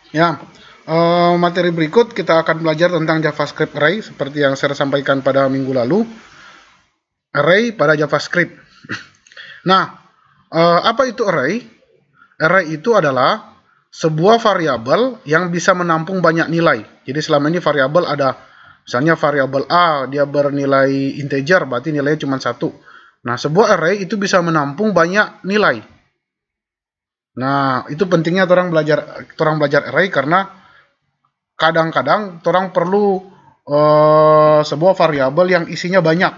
Ya, materi berikut kita akan belajar tentang JavaScript Array seperti yang saya sampaikan pada minggu lalu. Array pada JavaScript. Nah, apa itu array? Array itu adalah sebuah variabel yang bisa menampung banyak nilai. Jadi selama ini variabel ada, misalnya variabel A dia bernilai integer, berarti nilainya cuma satu. Nah, sebuah array itu bisa menampung banyak nilai. Nah, itu pentingnya orang belajar array karena kadang-kadang orang perlu sebuah variabel yang isinya banyak,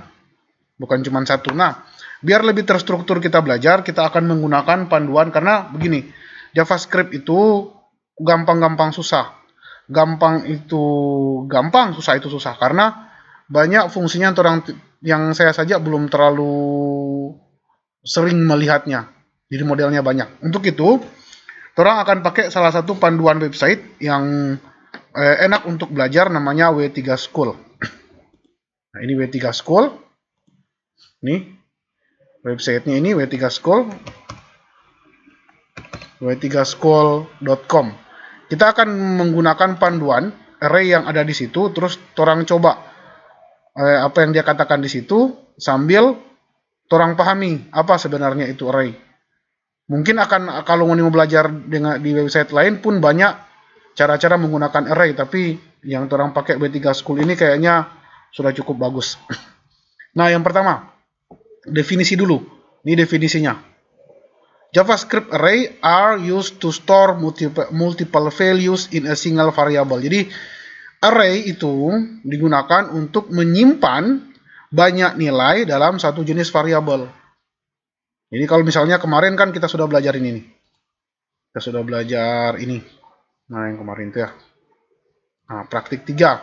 bukan cuma satu. Nah, biar lebih terstruktur kita belajar, kita akan menggunakan panduan karena begini, JavaScript itu gampang-gampang susah. Gampang itu gampang, susah itu susah karena banyak fungsinya yang saya saja belum terlalu sering melihatnya. Jadi modelnya banyak. Untuk itu, orang akan pakai salah satu panduan website yang enak untuk belajar, namanya W3 School. Nah, ini W3 School. Nih, websitenya ini W3 School. w3school.com. Kita akan menggunakan panduan array yang ada di situ, terus orang coba apa yang dia katakan di situ sambil orang pahami apa sebenarnya itu array. Mungkin akan kalau mau belajar dengan di website lain pun banyak cara-cara menggunakan array, tapi yang orang pakai W3 School ini kayaknya sudah cukup bagus. Nah, yang pertama, definisi dulu. Ini definisinya. JavaScript array are used to store multiple values in a single variable. Jadi, array itu digunakan untuk menyimpan banyak nilai dalam satu jenis variabel. Jadi kalau misalnya kemarin kan kita sudah belajar ini nih. Kita sudah belajar ini. Nah, yang kemarin itu ya. Nah, praktik 3.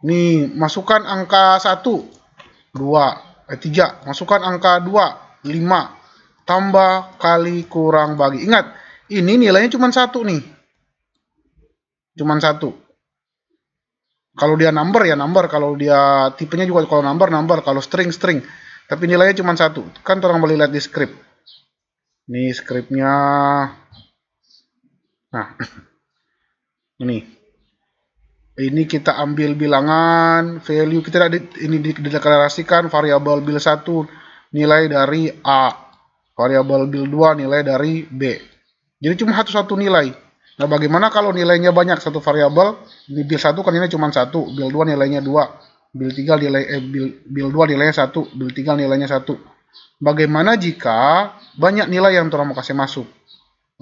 Nih, masukkan angka 1, 2, 3. Masukkan angka 2, 5. Tambah, kali, kurang, bagi. Ingat, ini nilainya cuma 1 nih. Cuma 1. Kalau dia number ya number, kalau dia tipenya juga kalau number, kalau string string. Tapi nilainya cuma 1. Kan orang boleh lihat di script. Ini scriptnya. Nah, ini kita ambil bilangan value, kita ini dideklarasikan variabel bil 1 nilai dari A, variabel bil 2 nilai dari B. Jadi cuma satu nilai. Nah, bagaimana kalau nilainya banyak satu variabel? Di bil 1 kan nilainya cuma 1, bil 2 nilainya 2, bil 3 bil 2 nilainya 1, bil 3 nilainya 1. Bagaimana jika banyak nilai yang orang mau kasih masuk?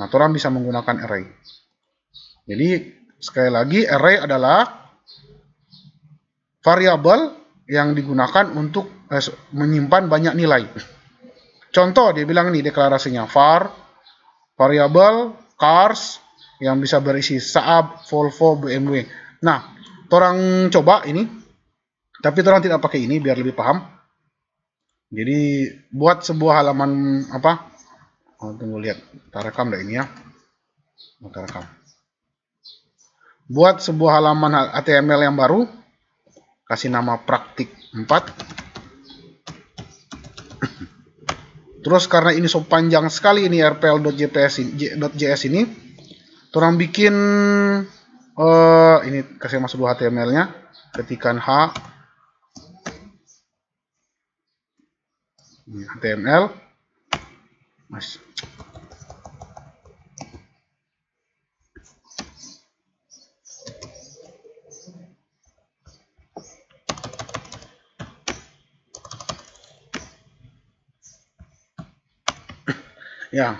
Nah, orang bisa menggunakan array. Jadi sekali lagi, array adalah variabel yang digunakan untuk menyimpan banyak nilai. Contoh dia bilang nih deklarasinya var variabel cars yang bisa berisi Saab, Volvo, BMW. Nah, orang coba ini, tapi orang tidak pakai ini biar lebih paham. Jadi buat sebuah halaman apa? Oh, tunggu lihat, kita rekam dah ini ya. Kita rekam. Buat sebuah halaman HTML yang baru, kasih nama praktik 4. Terus karena ini so panjang sekali ini rpl.js ini, orang bikin ini kasih masuk dulu HTML-nya, ketikan H, ini HTML, mas. Ya,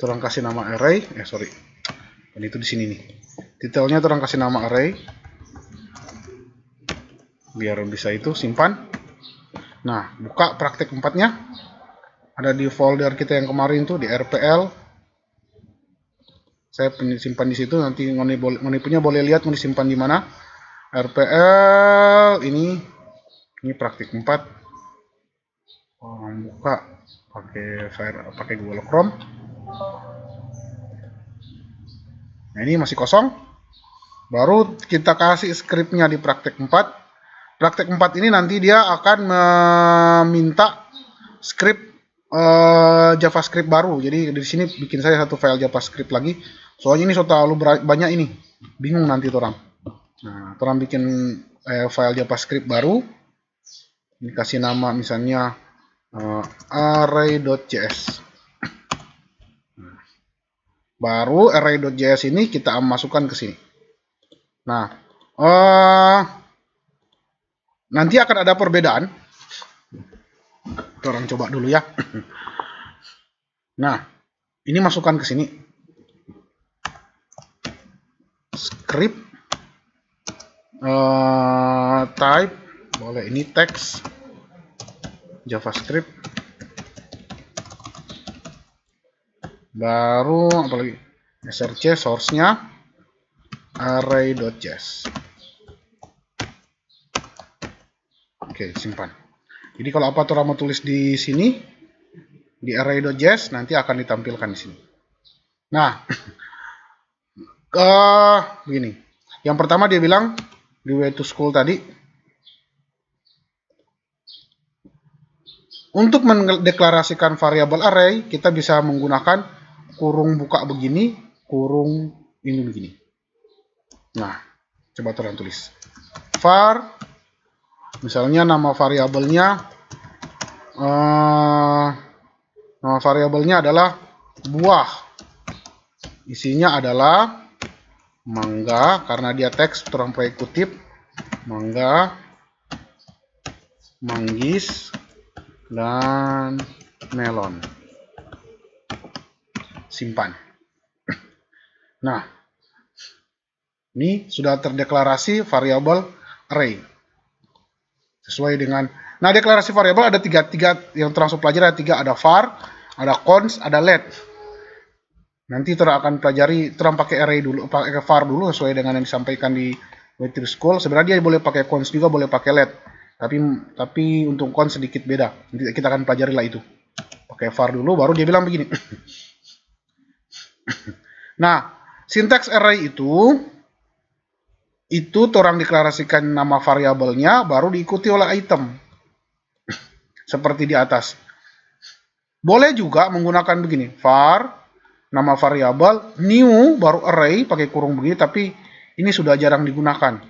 orang kasih nama array, sorry, ini itu di sini nih. Detailnya orang kasih nama array, biar bisa itu simpan. Nah, buka praktek 4-nya. Ada di folder kita yang kemarin tuh di RPL. Saya simpan di situ, nanti ngoni punya boleh lihat mau disimpan di mana. RPL ini praktik 4. Buka pakai Google Chrome. Nah, ini masih kosong. Baru kita kasih scriptnya di praktek 4. Praktek 4 ini nanti dia akan meminta script JavaScript baru. Jadi di sini bikin saya satu file JavaScript lagi Soalnya ini so terlalu banyak ini. Bingung nanti orang. Nah, orang bikin file JavaScript baru. Ini kasih nama misalnya array.js. Baru array.js ini kita masukkan ke sini. Nah, nanti akan ada perbedaan. Orang coba dulu ya. Nah, ini masukkan ke sini. Script type boleh ini text JavaScript. Baru apalagi src source-nya array.js. Oke, simpan. Jadi kalau apa orang mau tulis di sini di array.js nanti akan ditampilkan di sini. Nah, begini. Yang pertama dia bilang di way to school tadi, untuk mendeklarasikan variabel array kita bisa menggunakan kurung buka begini, kurung ini begini. Nah, coba orang tulis var, misalnya nama variabelnya adalah buah, isinya adalah mangga, karena dia teks orang pakai kutip, mangga, manggis, dan melon. Simpan. Nah, ini sudah terdeklarasi variabel array sesuai dengan. Nah, deklarasi variabel ada tiga yang termasuk pelajari, ada tiga, ada var, ada const, ada let. Nanti terang akan pelajari, terang pakai array dulu, pakai var dulu sesuai dengan yang disampaikan di way to school. Sebenarnya dia boleh pakai const juga, boleh pakai let. Tapi untuk const sedikit beda. Nanti kita akan pelajari lah itu. Pakai var dulu, baru dia bilang begini. Nah, sintaks array itu orang deklarasikan nama variabelnya, baru diikuti oleh item. Seperti di atas. Boleh juga menggunakan begini, var, nama variabel, new, baru array, pakai kurung begini, tapi ini sudah jarang digunakan.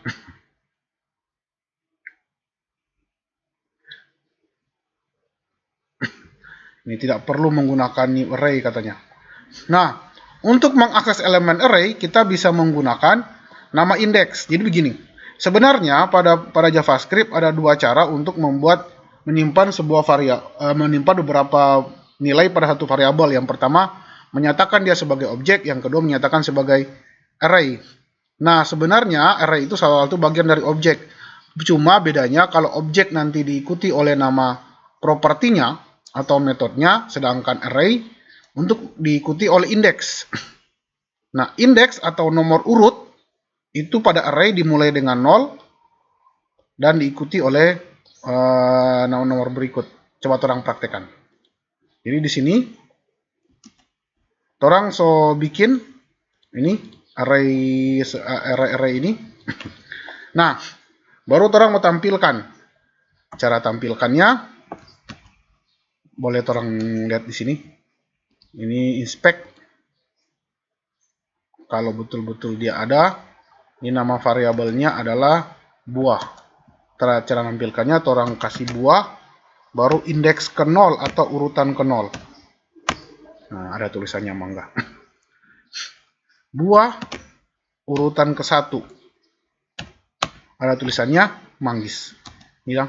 Ini tidak perlu menggunakan new array katanya. Nah, untuk mengakses elemen array, kita bisa menggunakan nama index. Jadi begini, sebenarnya pada JavaScript ada dua cara untuk menyimpan sebuah menyimpan beberapa nilai pada satu variabel. Yang pertama, menyatakan dia sebagai objek, yang kedua menyatakan sebagai array. Nah, sebenarnya array itu salah satu bagian dari objek. Cuma bedanya kalau objek nanti diikuti oleh nama propertinya atau metodenya, sedangkan array untuk diikuti oleh indeks. Nah, indeks atau nomor urut itu pada array dimulai dengan 0 dan diikuti oleh nomor berikut. Coba orang praktekkan. Jadi di sini orang bikin ini array ini. Nah, baru orang mau tampilkan. Cara tampilkannya boleh orang lihat di sini. Ini inspect. Kalau betul-betul dia ada, ini nama variabelnya adalah buah. Cara nampilkannya orang kasih buah, baru indeks ke 0 atau urutan ke 0. Nah, ada tulisannya mangga. Buah urutan ke 1. Ada tulisannya manggis. Ini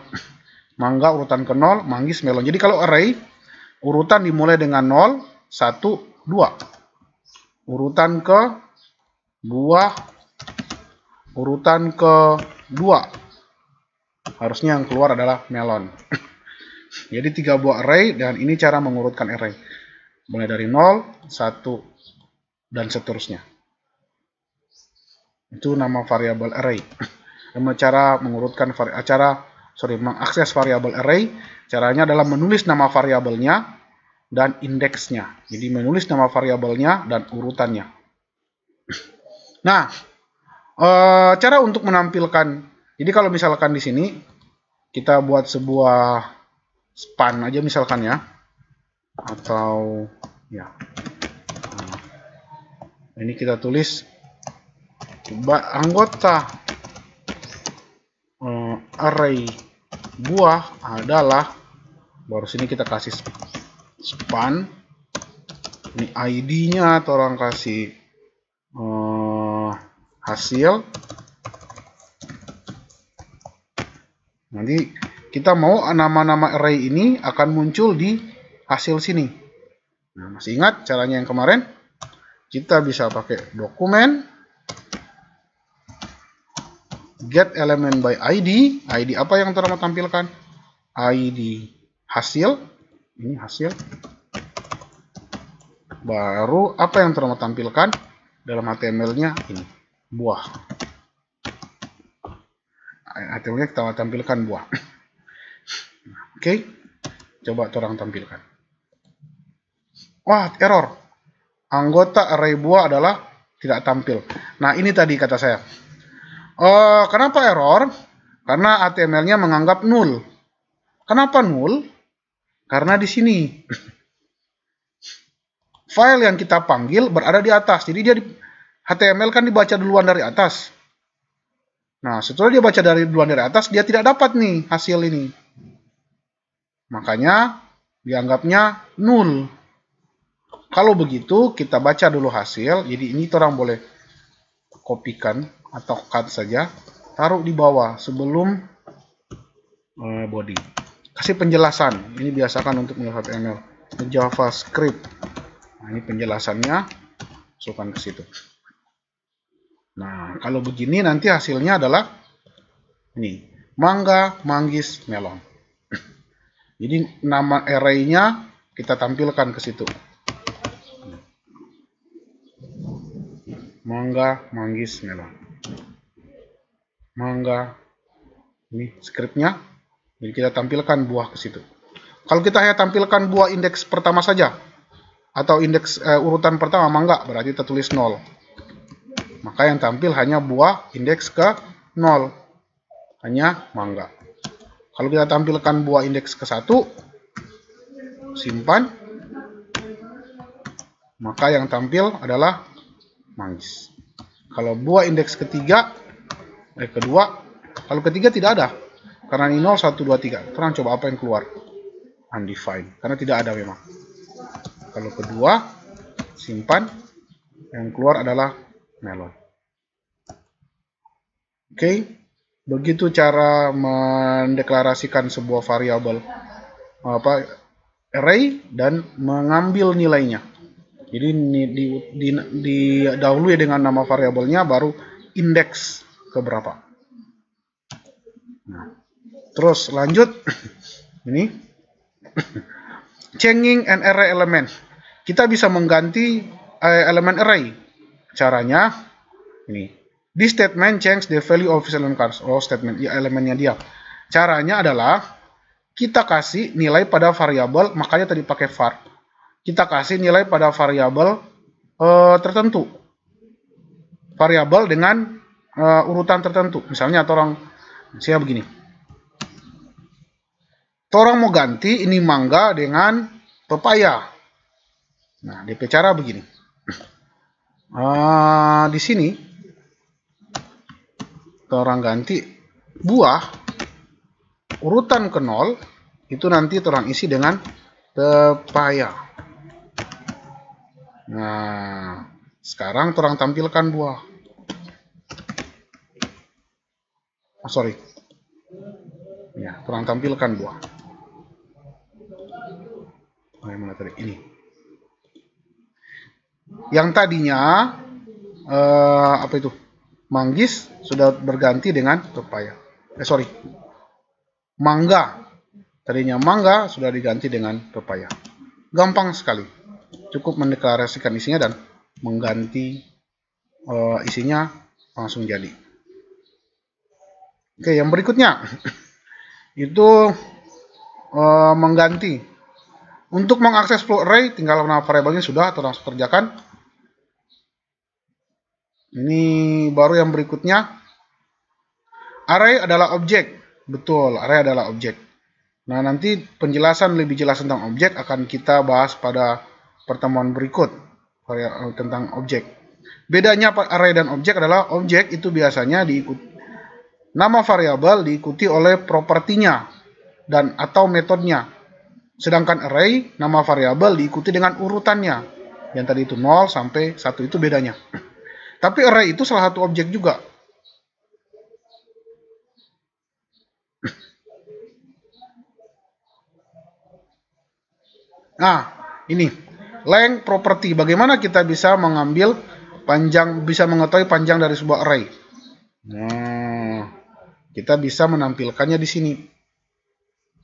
mangga urutan ke 0, manggis, melon. Jadi kalau array, urutan dimulai dengan 0, 1, 2. Urutan ke buah, urutan ke 2. Harusnya yang keluar adalah melon. Jadi 3 buah array, dan ini cara mengurutkan array. Mulai dari 0, 1, dan seterusnya. Itu nama variabel array. Cara mengurutkan mengakses variabel array, caranya adalah menulis nama variabelnya dan indeksnya. Jadi menulis nama variabelnya dan urutannya. Nah, cara untuk menampilkan, jadi kalau misalkan di sini kita buat sebuah span aja misalkan ya, atau ya Ini kita tulis anggota array buah adalah, baru sini kita kasih span. Ini ID-nya atau orang kasih hasil. Nanti kita mau nama-nama array ini akan muncul di hasil sini. Nah, masih ingat caranya yang kemarin? Kita bisa pakai dokumen get element by ID. ID apa yang mau tampilkan? ID hasil. Ini hasil. Baru apa yang mau tampilkan dalam HTML-nya? Ini buah. HTML-nya kita tampilkan buah. Oke. Coba orang tampilkan. Wah, error. Anggota array buah adalah tidak tampil. Nah, ini tadi kata saya. Kenapa error? Karena HTML-nya menganggap null. Kenapa null? Karena di sini file yang kita panggil berada di atas. Jadi dia HTML kan dibaca duluan dari atas. Nah, setelah dia baca duluan dari atas, dia tidak dapat nih hasil ini. Makanya dianggapnya null. Kalau begitu, kita baca dulu hasil. Jadi ini orang boleh kopikan atau cut saja, taruh di bawah sebelum body. Kasih penjelasan. Ini biasakan untuk HTML. JavaScript. Nah, ini penjelasannya, masukkan ke situ. Nah, kalau begini nanti hasilnya adalah ini, mangga, manggis, melon. Jadi nama array-nya kita tampilkan ke situ. Mangga, manggis, melon. Mangga. Ini scriptnya. Jadi kita tampilkan buah ke situ. Kalau kita hanya tampilkan buah indeks pertama saja, atau indeks urutan pertama, mangga, berarti kita tulis 0. Maka yang tampil hanya buah indeks ke 0. Hanya mangga. Kalau kita tampilkan buah indeks ke 1, simpan. Maka yang tampil adalah manggis. Kalau buah indeks kedua, kalau ketiga tidak ada. Karena ini 0, 1, 2, 3. Terang coba apa yang keluar? Undefined. Karena tidak ada memang. Kalau kedua, simpan. Yang keluar adalah melon. Oke. Begitu cara mendeklarasikan sebuah variabel array dan mengambil nilainya. Jadi didahului dengan nama variabelnya, baru indeks keberapa. Nah, terus lanjut. Ini changing an array element. Kita bisa mengganti elemen array. Caranya ini. This statement change the value of element cars. Oh, statement ya, elemennya dia. Caranya adalah kita kasih nilai pada variabel, makanya tadi pakai var. Kita kasih nilai pada variabel tertentu. Variabel dengan urutan tertentu. Misalnya saya begini. Orang mau ganti ini mangga dengan pepaya. Nah, DP cara begini. Di sini orang ganti buah urutan ke 0 itu nanti orang isi dengan pepaya. Nah, sekarang orang tampilkan buah. Ya, orang tampilkan buah. Mana tadi? Ini. Yang tadinya apa itu? Manggis sudah berganti dengan pepaya. Mangga. Tadinya mangga sudah diganti dengan pepaya. Gampang sekali. Cukup mendeklarasikan isinya dan mengganti isinya langsung jadi. Oke, yang berikutnya itu mengganti. Untuk mengakses float array, tinggal nama variabelnya sudah atau langsung kerjakan. Ini baru yang berikutnya. Array adalah objek. Betul, array adalah objek. Nah, nanti penjelasan lebih jelas tentang objek akan kita bahas pada pertemuan berikut tentang objek. Bedanya array dan objek adalah objek itu biasanya diikuti nama variabel diikuti oleh propertinya dan atau metodenya. Sedangkan array nama variabel diikuti dengan urutannya. Yang tadi itu 0 sampai 1 itu bedanya. Tapi array itu salah satu objek juga. Nah, ini length property. Bagaimana kita bisa mengambil panjang, bisa mengetahui panjang dari sebuah array? Nah, kita bisa menampilkannya di sini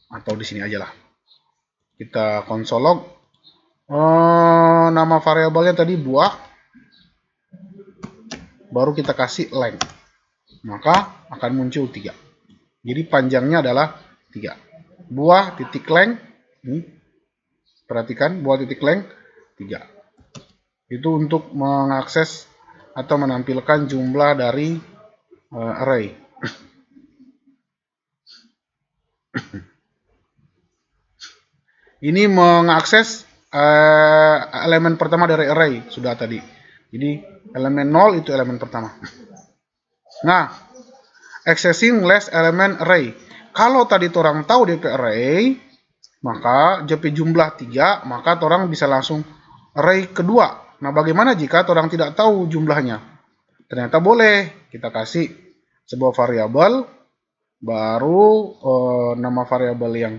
atau di sini aja lah. Kita konsol log. Nama variabelnya tadi buah. Baru kita kasih length. Maka akan muncul 3. Jadi panjangnya adalah 3. Buah titik length. Ini. Perhatikan buah titik length 3. Itu untuk mengakses atau menampilkan jumlah dari array. Ini mengakses elemen pertama dari array sudah tadi. Jadi elemen 0 itu elemen pertama. Nah, accessing less element array. Kalau tadi orang tahu DP array, maka JP jumlah 3, maka orang bisa langsung array kedua. Nah, bagaimana jika orang tidak tahu jumlahnya? Ternyata boleh. Kita kasih sebuah variabel, baru nama variabel yang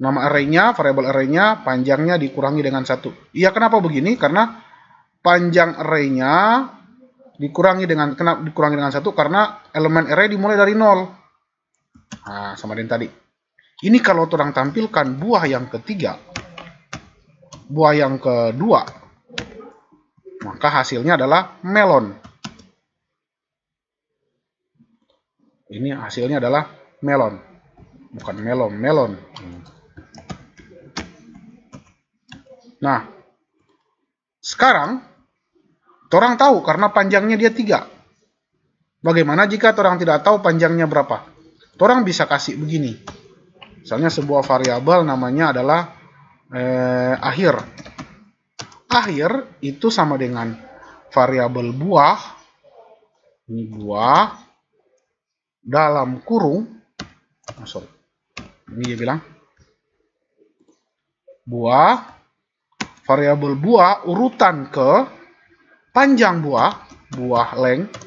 nama array-nya, variabel array-nya panjangnya dikurangi dengan 1. Iya, kenapa begini? Karena panjang array-nya dikurangi dengan 1 karena elemen array dimulai dari 0. Nah, sama dengan tadi. Ini kalau orang tampilkan buah yang ketiga, buah yang kedua, maka hasilnya adalah melon. Ini hasilnya adalah melon. Bukan melon, melon. Nah, sekarang orang tahu karena panjangnya dia 3. Bagaimana jika orang tidak tahu panjangnya berapa? Orang bisa kasih begini. Misalnya sebuah variabel namanya adalah akhir. Akhir itu sama dengan variabel buah. Ini buah dalam kurung. Ini dia bilang buah, variabel buah urutan ke panjang buah, buah length,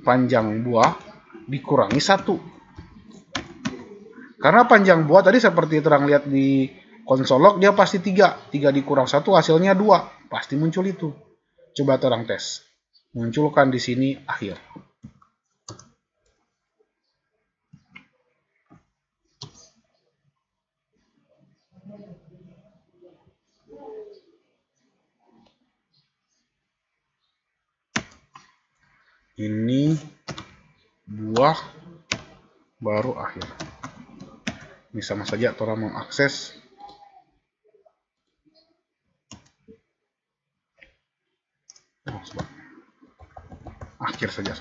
panjang buah dikurangi 1. Karena panjang buah tadi seperti terang lihat di konsol log dia pasti 3. 3 dikurang 1 hasilnya 2. Pasti muncul itu. Coba terang tes. Munculkan di sini akhir. Ini buah baru akhir. Ini sama saja orang mengakses akhir saja,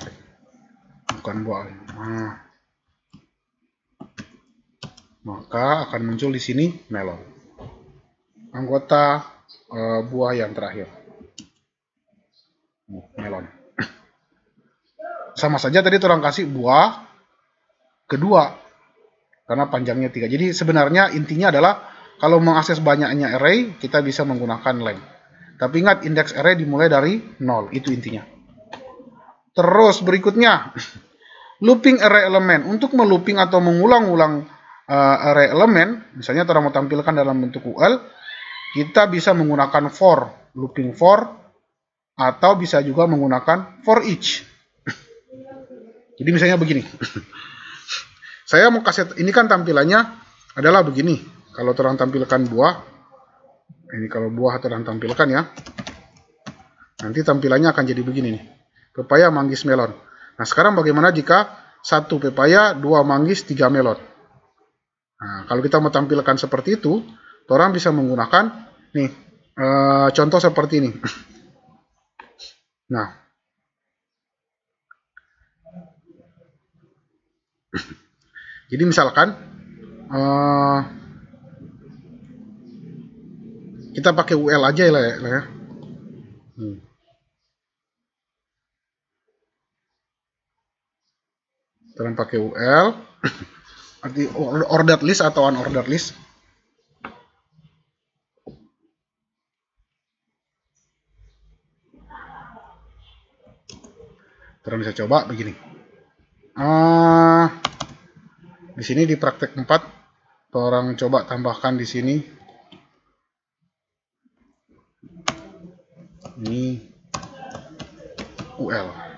bukan buah. Nah, maka akan muncul di sini melon. Anggota buah yang terakhir. Melon. Sama saja tadi orang kasih buah kedua karena panjangnya 3. Jadi sebenarnya intinya adalah kalau mengakses banyaknya array kita bisa menggunakan length. Tapi ingat indeks array dimulai dari 0, itu intinya. Terus berikutnya looping array element. Untuk melooping atau mengulang-ulang array element, misalnya orang mau tampilkan dalam bentuk UL, kita bisa menggunakan for, looping for, atau bisa juga menggunakan for each. Jadi misalnya begini. Saya mau kasih, ini kan tampilannya adalah begini. Kalau orang tampilkan buah, ini kalau buah orang tampilkan ya. Nanti tampilannya akan jadi begini nih. Pepaya, manggis, melon. Nah, sekarang bagaimana jika 1 pepaya, 2 manggis, 3 melon? Nah, kalau kita mau tampilkan seperti itu, orang bisa menggunakan nih contoh seperti ini. Nah, jadi misalkan kita pakai UL aja lah ya. Terus pakai UL, arti ordered list atau unordered list. Terus bisa coba begini. Di sini di praktek 4, orang coba tambahkan di sini. Ini UL.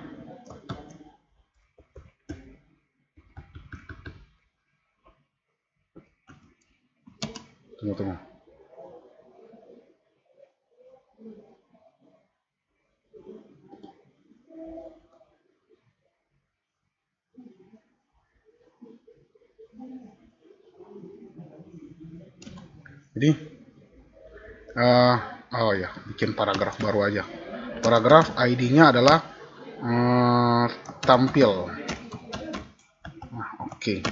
Tunggu. Jadi, oh ya, bikin paragraf baru aja. Paragraf ID-nya adalah tampil. Nah, oke.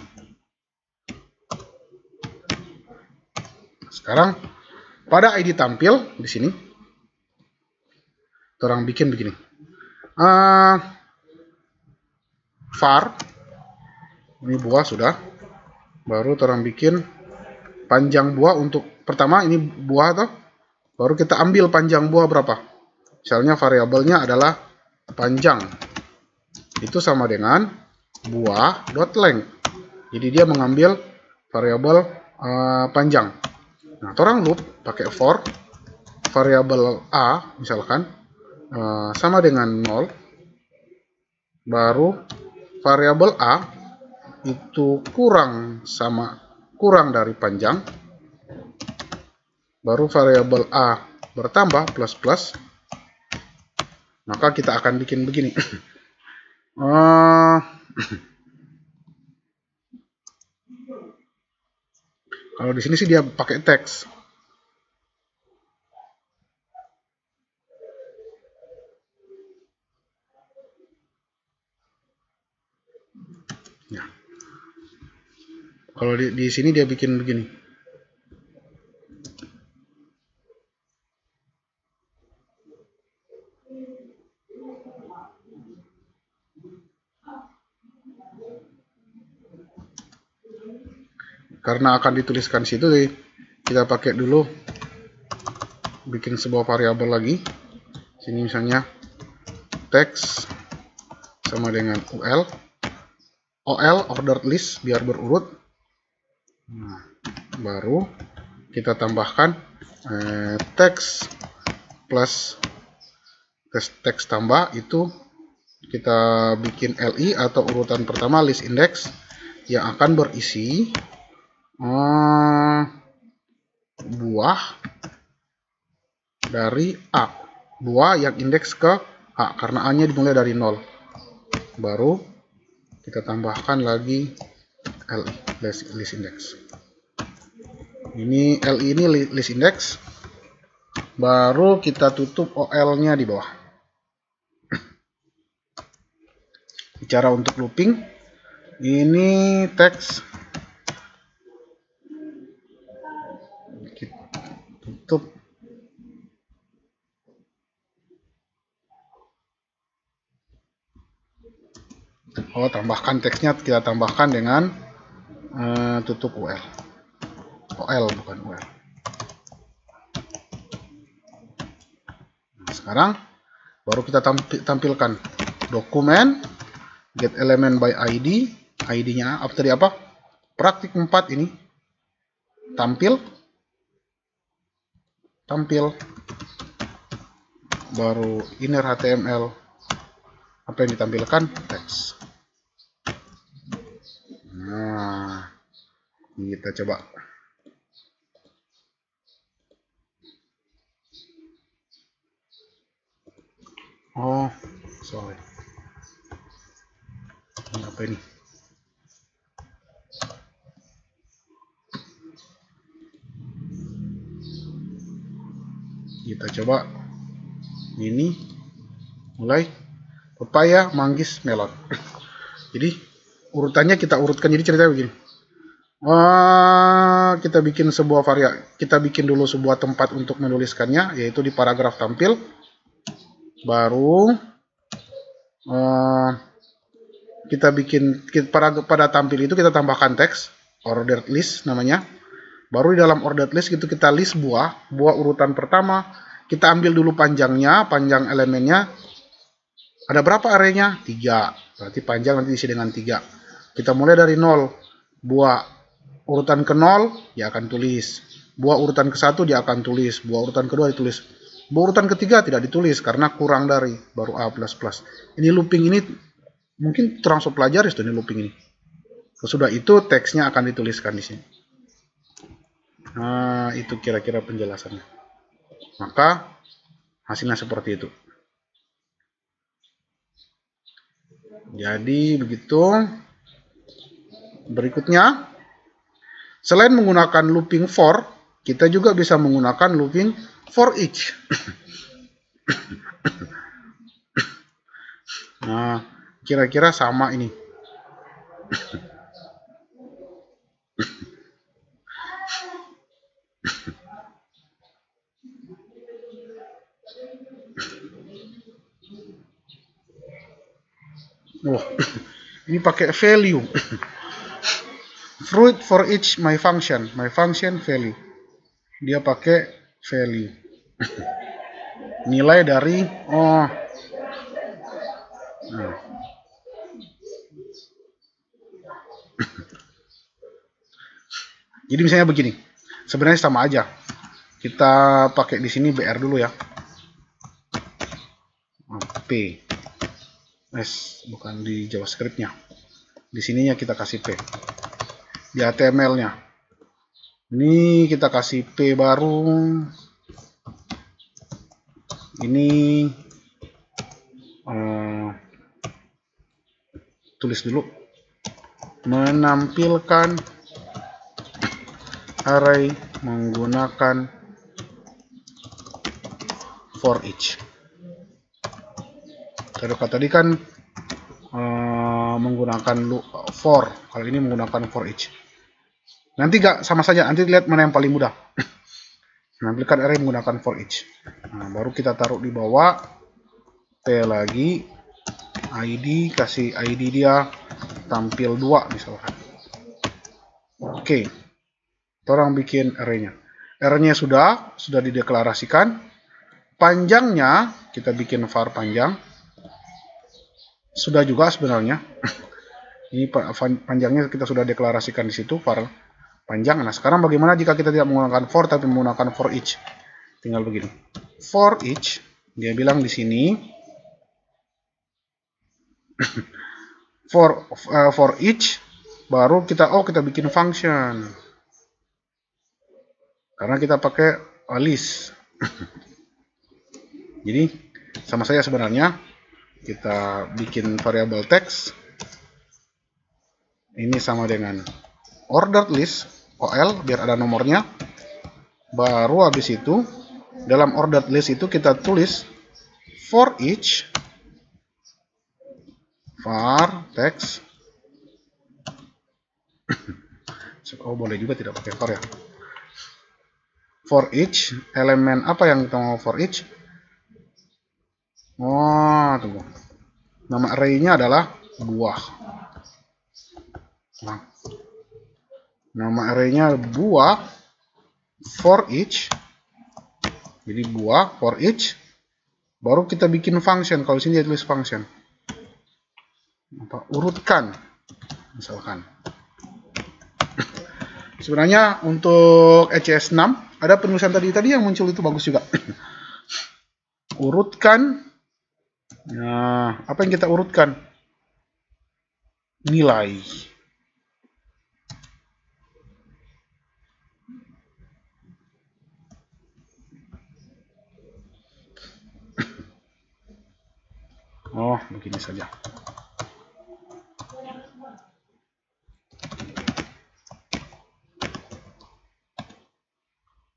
Sekarang pada ID tampil di sini, orang bikin begini. Var, ini buah sudah. Baru orang bikin panjang buah untuk pertama ini buah toh. Baru kita ambil panjang buah berapa. Misalnya variabelnya adalah panjang. Itu sama dengan buah dot length. Jadi dia mengambil variabel panjang. Nah, orang loop pakai for variabel a misalkan sama dengan 0. Baru variabel a itu kurang dari panjang. Baru variabel a bertambah plus. Maka kita akan bikin begini. Kalau di sini sih dia pakai teks. Ya. Kalau di sini dia bikin begini. Karena akan dituliskan situ, kita pakai dulu bikin sebuah variabel lagi. Sini misalnya text sama dengan UL ordered list biar berurut. Nah, baru kita tambahkan text plus teks tambah itu kita bikin LI atau urutan pertama list index yang akan berisi buah dari A, buah yang indeks ke A karena A nya dimulai dari 0. Baru kita tambahkan lagi LI list index. Ini LI ini list index. Baru kita tutup OL nya di bawah. Cara untuk looping ini teks kita tutup. Tambahkan teksnya kita tambahkan dengan tutup UL. OL bukan UL. Nah, sekarang baru kita tampilkan dokumen get element by ID. ID-nya tadi apa? Praktik 4 ini. Tampil. Baru inner HTML. Apa yang ditampilkan? Teks. Nah, kita coba. Oh, sorry. Ini apa ini? Kita coba. Ini mulai pepaya, manggis, melon. Jadi urutannya kita urutkan. Jadi ceritanya begini. Kita bikin sebuah kita bikin dulu sebuah tempat untuk menuliskannya, yaitu di paragraf tampil. Baru kita bikin pada tampil itu kita tambahkan teks ordered list namanya. Baru di dalam ordered list itu kita list buah urutan pertama. Kita ambil dulu panjangnya, panjang elemennya. Ada berapa arraynya? 3. Berarti panjang nanti diisi dengan 3. Kita mulai dari 0. Buah urutan ke 0 dia akan tulis. Buah urutan ke 1 dia akan tulis. Buah urutan kedua ditulis. Buah urutan ketiga tidak ditulis karena kurang dari, baru A++. Ini looping ini mungkin terang pelajari ini looping ini. Sesudah itu teksnya akan dituliskan di sini. Nah, itu kira-kira penjelasannya. Maka hasilnya seperti itu. Jadi begitu. Berikutnya, selain menggunakan looping for, kita juga bisa menggunakan looping for each. Nah, kira-kira sama ini. Oh, ini pakai value. Fruit for each my function value. Dia pakai value. Nilai dari nah. Jadi misalnya begini. Sebenarnya sama aja. Kita pakai di sini BR dulu ya. P. S bukan di JavaScript-nya. Di sininya kita kasih P. Di HTML-nya. Ini kita kasih P baru. Ini tulis dulu. Menampilkan array menggunakan for each. Tadi kan menggunakan for, kalau ini menggunakan for each. Nanti gak sama saja, nanti lihat mana yang paling mudah. Menampilkan array menggunakan for each. Nah, baru kita taruh di bawah P lagi, ID, kasih ID dia tampil 2 misalkan. Oke. Orang bikin array-nya. Array-nya sudah dideklarasikan. Panjangnya kita bikin var panjang. Sudah juga sebenarnya. Ini panjangnya kita sudah deklarasikan di situ var panjang. Nah, sekarang bagaimana jika kita tidak menggunakan for tapi menggunakan for each? Tinggal begini. For each, dia bilang di sini for each baru kita bikin function. Karena kita pakai list. Jadi sama saya sebenarnya. Kita bikin variabel text. Ini sama dengan ordered list OL biar ada nomornya. Baru habis itu dalam ordered list itu kita tulis for each var text. Oh, boleh juga tidak pakai var ya. For each elemen apa yang kita mau for each? Oh, tunggu. Nama array-nya adalah buah. Nah, nama array-nya buah for each. Jadi buah for each. Baru kita bikin function. Kalau sini dia tulis function. Urutkan. Misalkan. Sebenarnya untuk ECS 6 ada penulisan tadi yang muncul itu bagus juga. Urutkan. Nah, apa yang kita urutkan? Nilai. Oh, begini saja.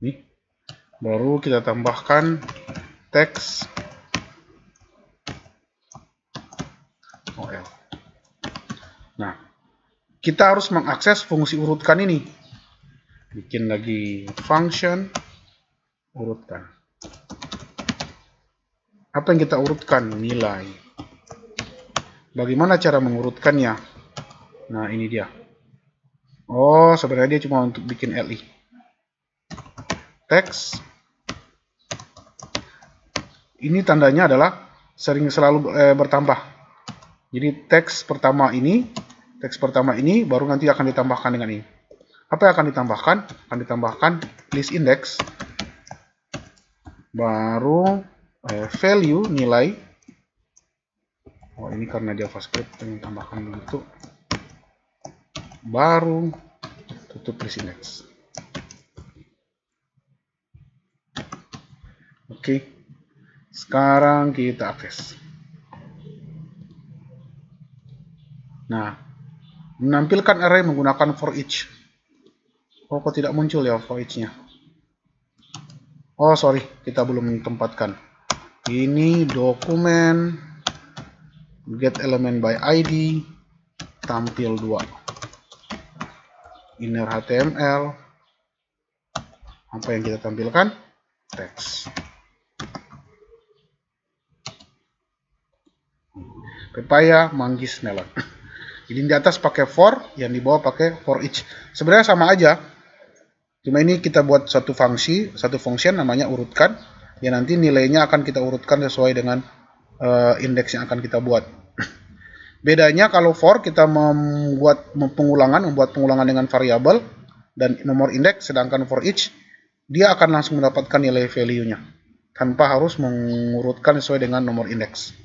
Nih. Baru kita tambahkan teks OL. Nah, kita harus mengakses fungsi urutkan ini. Bikin lagi function urutkan. Apa yang kita urutkan? Nilai. Bagaimana cara mengurutkannya? Nah, ini dia. Oh, sebenarnya dia cuma untuk bikin LI. Teks. Ini tandanya adalah selalu bertambah. Jadi teks pertama ini baru nanti akan ditambahkan dengan ini. Apa yang akan ditambahkan? Akan ditambahkan list index, baru value, nilai. Oh, ini karena JavaScript yang ditambahkan begitu. Baru tutup list index. Oke. Sekarang kita akses. Nah, menampilkan array menggunakan for each. Oh, kok tidak muncul ya for each-nya? Oh, sorry, kita belum tempatkan. Ini dokumen get element by ID tampil 2. Inner HTML. Apa yang kita tampilkan? Teks. Pepaya, manggis, melon. Jadi di atas pakai for, yang di bawah pakai for each. Sebenarnya sama aja. Cuma ini kita buat satu function namanya urutkan. Ya nanti nilainya akan kita urutkan sesuai dengan indeks yang akan kita buat. Bedanya kalau for kita membuat pengulangan dengan variabel dan nomor indeks, sedangkan for each dia akan langsung mendapatkan nilai value-nya tanpa harus mengurutkan sesuai dengan nomor indeks.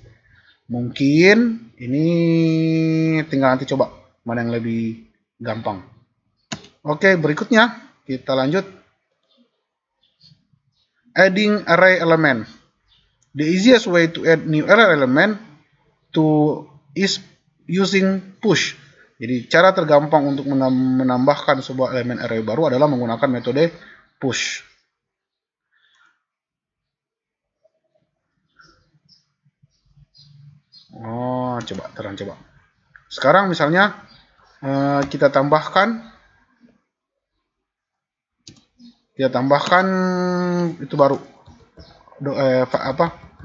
Mungkin ini tinggal nanti coba mana yang lebih gampang. Oke, berikutnya kita lanjut. Adding array element. The easiest way to add new array element is using push. Jadi cara tergampang untuk menambahkan sebuah elemen array baru adalah menggunakan metode push. Oh, coba. Sekarang misalnya kita tambahkan itu baru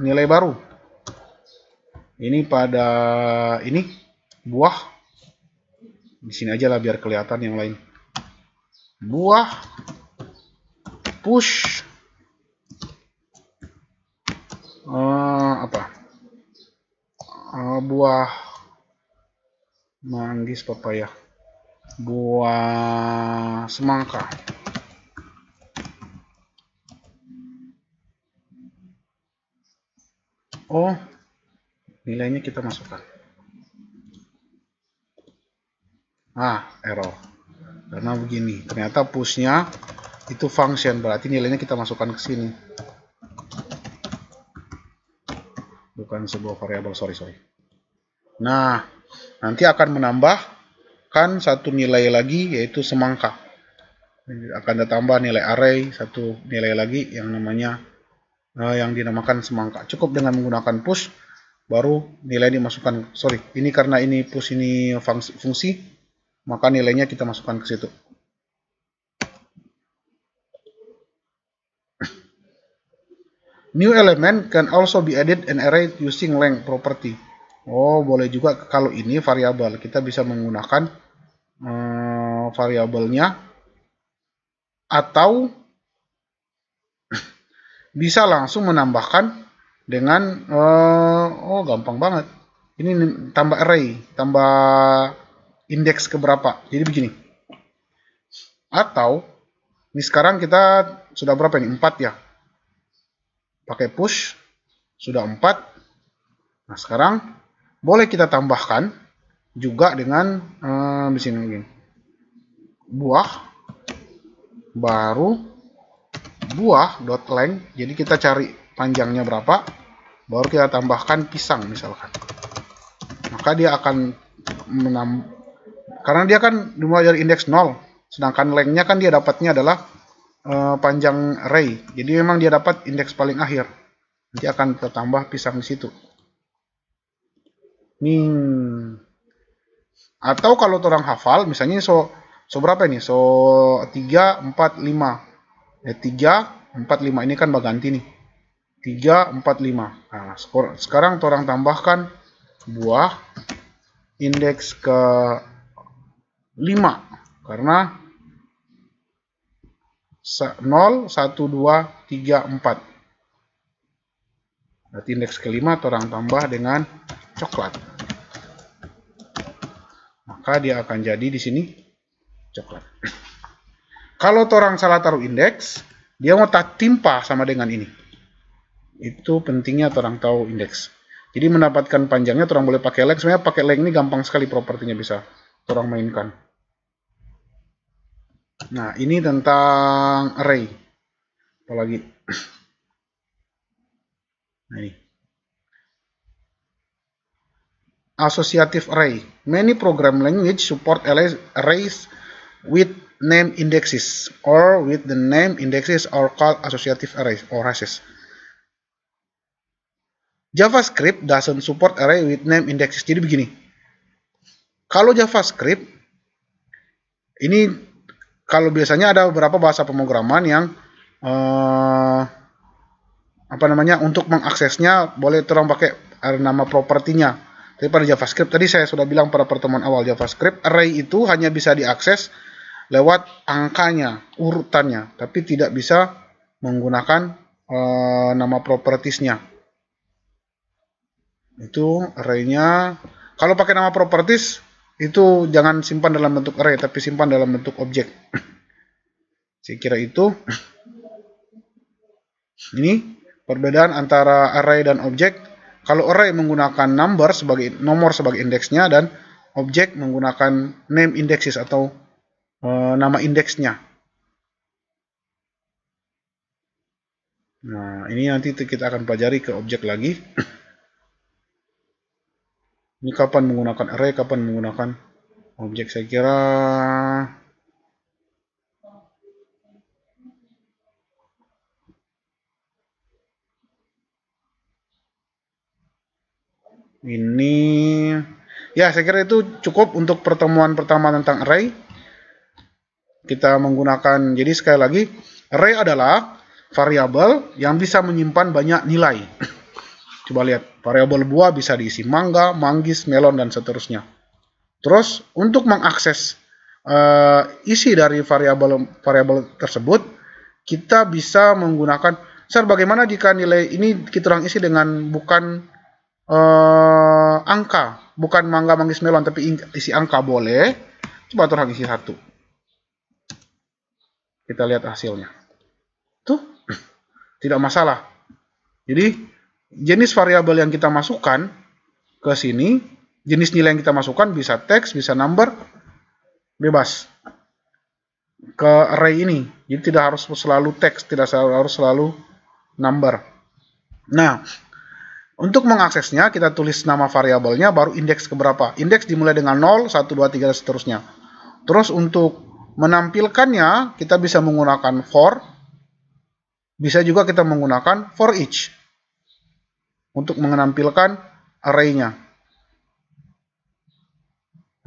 nilai baru. Ini pada ini buah. Di sini aja lah biar kelihatan yang lain. Buah push buah manggis, pepaya, buah semangka. Oh, nilainya kita masukkan. Error. Karena begini, ternyata pushnya itu function, berarti nilainya kita masukkan ke sini. Bukan sebuah variabel, sorry. Nah, nanti akan menambahkan satu nilai lagi, yaitu semangka. Akan ditambah nilai array, satu nilai lagi yang namanya yang dinamakan semangka. Cukup dengan menggunakan push, baru nilai dimasukkan. Sorry, ini karena ini push ini fungsi, maka nilainya kita masukkan ke situ. New element can also be added in array using length property. Oh, boleh juga kalau ini variabel. Kita bisa menggunakan variabelnya, atau bisa langsung menambahkan dengan gampang banget. Ini tambah array, tambah indeks keberapa. Jadi begini. Atau ini sekarang kita sudah berapa ini? 4 ya. Pakai push sudah 4. Nah, sekarang boleh kita tambahkan juga dengan di sini begini. Buah baru buah.length. Jadi kita cari panjangnya berapa, baru kita tambahkan pisang misalkan. Maka dia akan karena dia kan dimulai dari indeks 0, sedangkan length-nya kan dia dapatnya adalah panjang array. Jadi memang dia dapat indeks paling akhir. Nanti akan tertambah pisang di situ. Atau kalau orang hafal, misalnya so berapa ini? So 3, 4, 5. 3, 4, 5 ini kan baganti nih. 3, 4, 5. Nah, sekarang orang tambahkan buah indeks ke 5 karena 0, 1, 2, 3, 4. Berarti indeks kelima orang tambah dengan coklat. Maka dia akan jadi di sini coklat. Kalau orang salah taruh indeks, dia mau tak timpa sama dengan ini. Itu pentingnya orang tahu indeks. Jadi mendapatkan panjangnya orang boleh pakai length. Sebenarnya pakai length ini gampang sekali propertinya bisa orang mainkan. Nah, ini tentang array. Apalagi. Nah, ini. Associative array. Many program language support arrays with name indexes or with the name indexes are called associative arrays or hashes. JavaScript doesn't support array with name indexes. Jadi begini. Kalau JavaScript ini kalau biasanya ada beberapa bahasa pemrograman yang untuk mengaksesnya boleh orang pakai nama propertinya. Tapi pada JavaScript tadi saya sudah bilang pada pertemuan awal JavaScript, array itu hanya bisa diakses lewat angkanya, urutannya, tapi tidak bisa menggunakan nama propertiesnya. Itu array-nya. Kalau pakai nama properties itu jangan simpan dalam bentuk array, tapi simpan dalam bentuk objek. Saya kira itu. Ini perbedaan antara array dan objek. Kalau array menggunakan nomor sebagai indeksnya dan objek menggunakan name indexes atau nama indeksnya. Nah, ini nanti kita akan pelajari ke objek lagi. Ini kapan menggunakan array, kapan menggunakan objek. Saya kira ini ya, saya kira itu cukup untuk pertemuan pertama tentang array. Kita menggunakan, jadi sekali lagi, array adalah variabel yang bisa menyimpan banyak nilai. Coba lihat, variabel buah bisa diisi mangga, manggis, melon, dan seterusnya. Terus, untuk mengakses isi dari variabel tersebut, kita bisa menggunakan, bagaimana jika nilai ini kita isi dengan bukan angka, bukan mangga, manggis, melon, tapi isi angka boleh. Coba orang isi 1. Kita lihat hasilnya. Tuh, tidak masalah. Jadi, jenis variabel yang kita masukkan ke sini, jenis nilai yang kita masukkan bisa teks, bisa number, bebas ke array ini. Jadi tidak harus selalu teks, tidak harus selalu number. Nah, untuk mengaksesnya kita tulis nama variabelnya, baru indeks keberapa. Indeks dimulai dengan 0, 1, 2, 3, dan seterusnya. Terus untuk menampilkannya kita bisa menggunakan for, bisa juga kita menggunakan for each untuk menampilkan array-nya.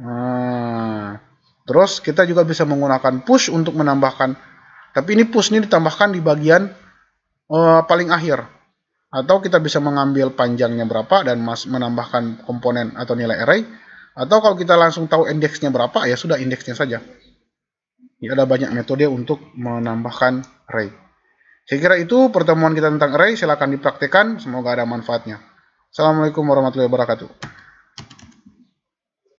Nah, terus kita juga bisa menggunakan push untuk menambahkan, tapi ini push ini ditambahkan di bagian paling akhir. Atau kita bisa mengambil panjangnya berapa dan menambahkan komponen atau nilai array. Atau kalau kita langsung tahu indeksnya berapa, ya sudah indeksnya saja. Ya, ada banyak metode untuk menambahkan array. Saya kira itu pertemuan kita tentang array. Silakan dipraktikkan. Semoga ada manfaatnya. Assalamualaikum warahmatullahi wabarakatuh.